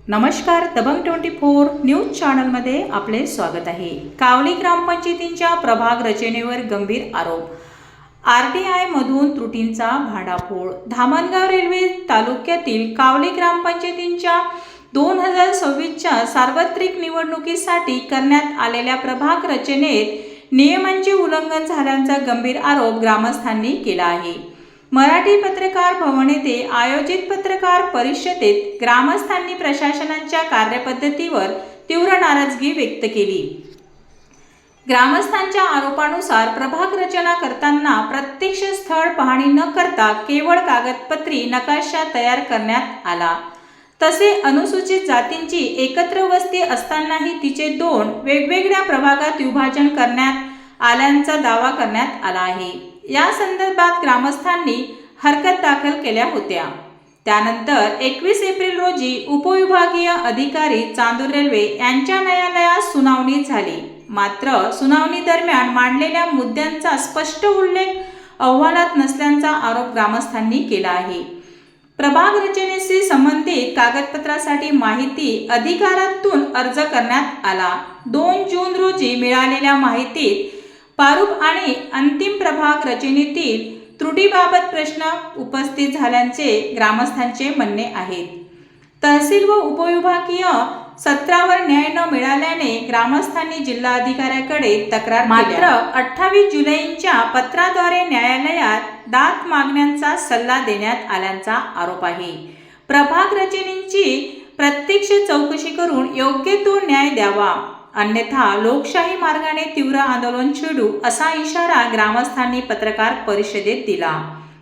नमस्कार, दबंग 24 न्यूज चॅनलमध्ये आपले स्वागत आहे। कावली ग्रामपंचायतीच्या प्रभाग रचनेवर गंभीर आरोप। RTI मधून त्रुटींचा भांडाफोड। धामणगाव रेल्वे तालुक्यातील कावली ग्रामपंचायतीच्या 2026च्या सार्वत्रिक निवडणुकीसाठी करण्यात आलेल्या प्रभाग रचनेत नियमांचे उल्लंघन झाल्याचा गंभीर आरोप ग्रामस्थांनी केला आहे। मराठी पत्रकार भवन येथे आयोजित पत्रकार परिषदेत ग्रामस्थांनी प्रशासनाच्या कार्यपद्धतीवर तीव्र नाराजगी व्यक्त केली। ग्रामस्थांच्या आरोपानुसार प्रभाग रचना करताना प्रत्यक्ष स्थळ पाहणी न करता केवळ कागदपत्री नकाशा तयार करण्यात आला। तसे अनुसूचित जातींची एकत्र वस्ती असतानाही तिचे 2 वेगवेगळ्या प्रभागात विभाजन करण्यात आल्याचा दावा करण्यात आला आहे। या संदर्भात ग्रामस्थांनी हरकत दाखल केल्या होत्या। त्यानंतर 21 एप्रिल रोजी उपविभागीय अधिकारी चांदूर रेल्वे यांच्या न्यायालयात सुनावणी झाली। मात्र सुनावणी दरम्यान मांडलेल्या मुद्द्यांचा स्पष्ट उल्लेख अहवालात नसल्याचा आरोप ग्रामस्थांनी केला आहे। प्रभाग रचनेशी संबंधित कागदपत्रासाठी माहिती अधिकारातून अर्ज करण्यात आला। 2 जून रोजी मिळालेल्या माहितीत प्रारूप आणि अंतिम प्रभाग रचनेतील त्रुटीबाबत प्रश्न उपस्थित झाल्याचे ग्रामस्थांचे म्हणणे आहे। तहसील व उपविभागीय सत्रावर न्याय न मिळाल्याने ग्रामस्थांनी जिल्हाधिकाऱ्याकडे तक्रार केली। मात्र 28 जुलैच्या पत्राद्वारे न्यायालयात दाद मागण्यांचा सल्ला देण्यात आल्याचा आरोप आहे। प्रभाग रचनेची प्रत्यक्ष चौकशी करून योग्य तो न्याय द्यावा, अन्यथा लोकशाही मार्गाने तीव्र आंदोलन छेडू असा इशारा ग्रामस्थांनी पत्रकार परिषदेत दिला।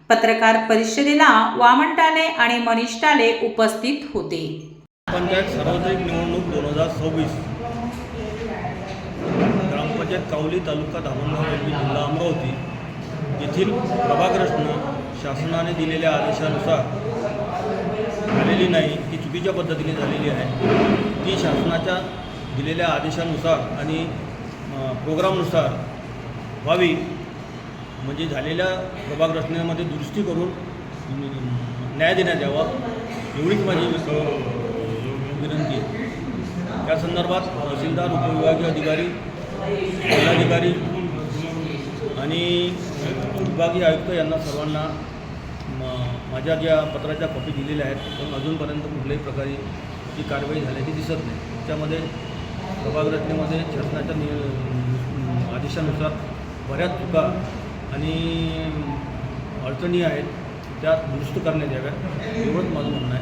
पत्रकार परिषदेला वामन टाले आणि मनीष टाले उपस्थित होते। पंचायत सार्वत्रिक निवडणूक 2026 ग्रामपंचायत कावली तालुका धामणगाव रेल्वे जिल्हा अमरावती येथील प्रभाग रचना शासनाने दिलेल्या आदेशानुसार झालेली नाही, ती चुकीच्या पद्धतीने झालेली आहे। ती शासनाच्या दिलेल्या आदेशानुसार आणि प्रोग्रामनुसार व्हावी, म्हणजे झालेल्या प्रभाग रचनेमध्ये दुरुस्ती करून न्याय देण्यात यावा, एवढीच माझी विनंती आहे। त्या संदर्भात तहसीलदार, उपविभागीय अधिकारी, जिल्हाधिकारी आणि विभागीय आयुक्त यांना सर्वांना माझ्या ज्या पत्राच्या कॉपी दिलेल्या आहेत, पण अजूनपर्यंत कुठल्याही प्रकारची कारवाई झाल्याची दिसत नाही। त्यामध्ये प्रभाग रचनेमध्ये शासनाच्या आदेशानुसार बऱ्याच चुका आणि अडचणी आहेत, त्या दुरुस्त करण्यात याव्या, एवढंच माझं म्हणणं आहे।